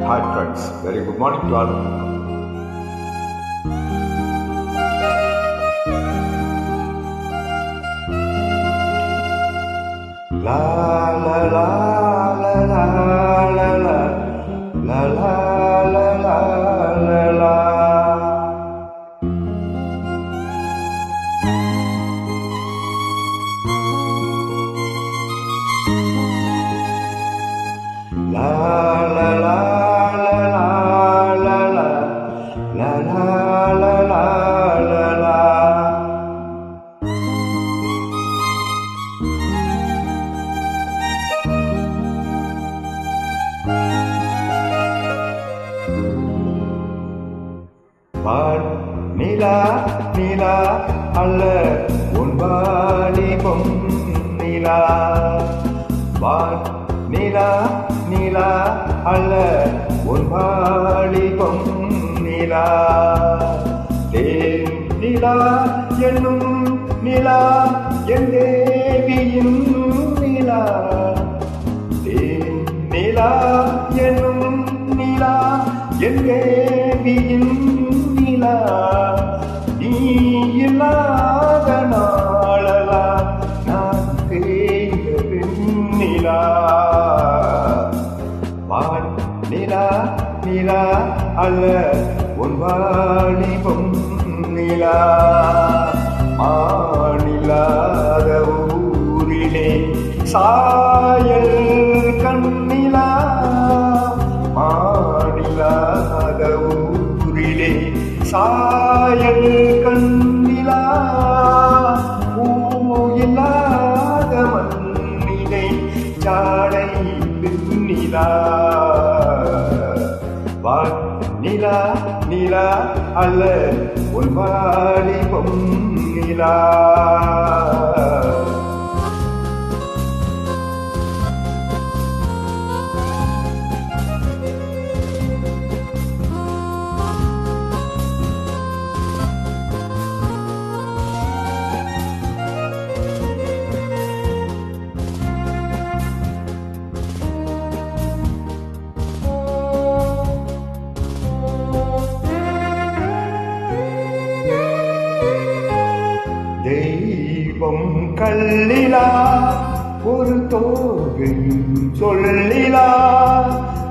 Hi friends, very good morning to all. La la la la la la la la la la la la. La la la la la la la la la la la. வான் நிலா நிலா அல்ல உன் வாலிபம் நிலா. வான் நிலா நிலா அல்ல உன் வாலிபம் நிலா. தேன் நிலா என்னும் நிலா என் தேவியின் நிலா. தேன் நிலா என்னும் நிலா என் தேவியின் நிலா. நீ இல்லாத நாளெல்லாம் நான் தேய்ந்த வெண்ணிலா. வான் நிலா நிலா அல்ல உன் வாலிபம் நிலா. மாநிலாத ஊரிலே சாயல் கண்ணிலா. மாநிலாத ஊரிலே சாயல் கண்ணிலா. பூயில்லாத மண்ணிலே சாடை பெண்ணிலா. வான் நிலா நிலா அல்ல உன் வாலிபம் நிலா. தெய்வம் கல்லிலா ஒரு தோகையும் சொல்லிலா.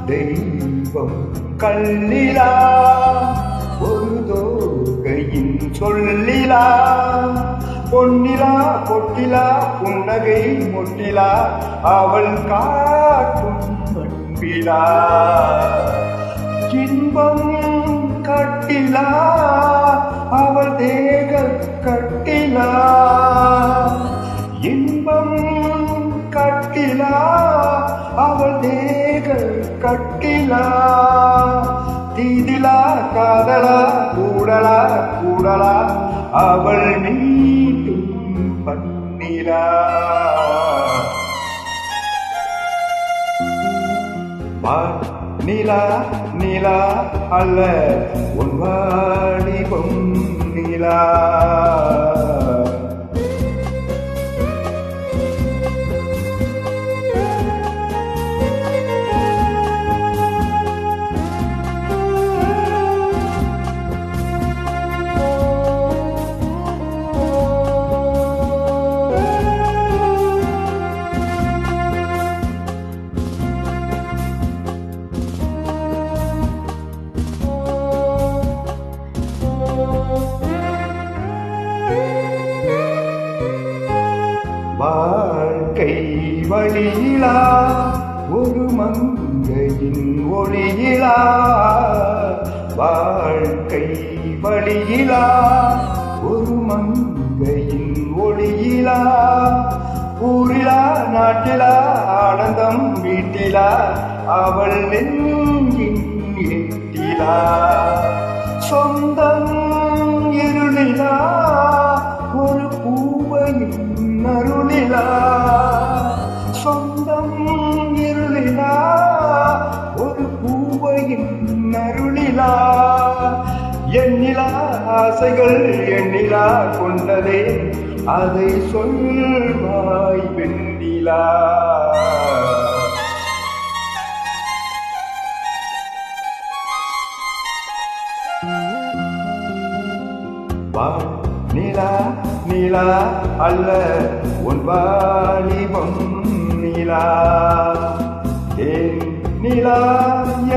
தெய்வம் கல்லிலா ஒரு தோகையும் சொல்லிலா. பொன்னிலா பொட்டிலா புன்னகை மொட்டிலா அவள் காட்டும் அன்பிலா. இன்பம் கட்டிலா அவள் தேக கட்டிலா. இன்பம் கட்டிலா அவள் தேக கட்டிலா. தீதிலா காதலா கூடலா கூடலா அவள் மீட்டும் பண்ணிலா. வான் நிலா நிலா அல்ல உன் வாலிபம் நிலா. வாழ்க்கை வழியிலா ஒரு மங்கையின் ஒளியிலா. வாழ்க்கை வழியிலா ஒரு மங்கையின் ஒளியிலா. ஊரிலா நாட்டிலா ஆனந்தம் வீட்டிலா அவள் நெஞ்சின் எட்டிலா. சொந்தம் இருளிலா ஒரு பூவையும் அருளிலா. சொந்தம் இருளிலா ஒரு பூவையும் அருளிலா. எண்ணிலா ஆசைகள் எண்ணிலா கொண்டதே அதை சொல்வாய் வெண்ணிலா. வா நிலா நிலா அல்ல உன் வாலிபம் நிலா ஏன் நிலா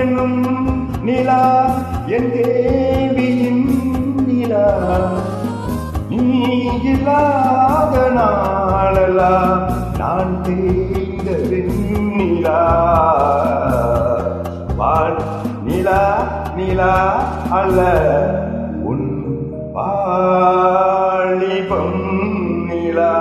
என்னும் நிலா என் தேவியின் நிலா நீ இல்லாத நாளெல்லாம் நான் தேய்ந்த வெண்ணிலா வான் நிலா நிலா அல்ல உன் வாலிபம் நிலா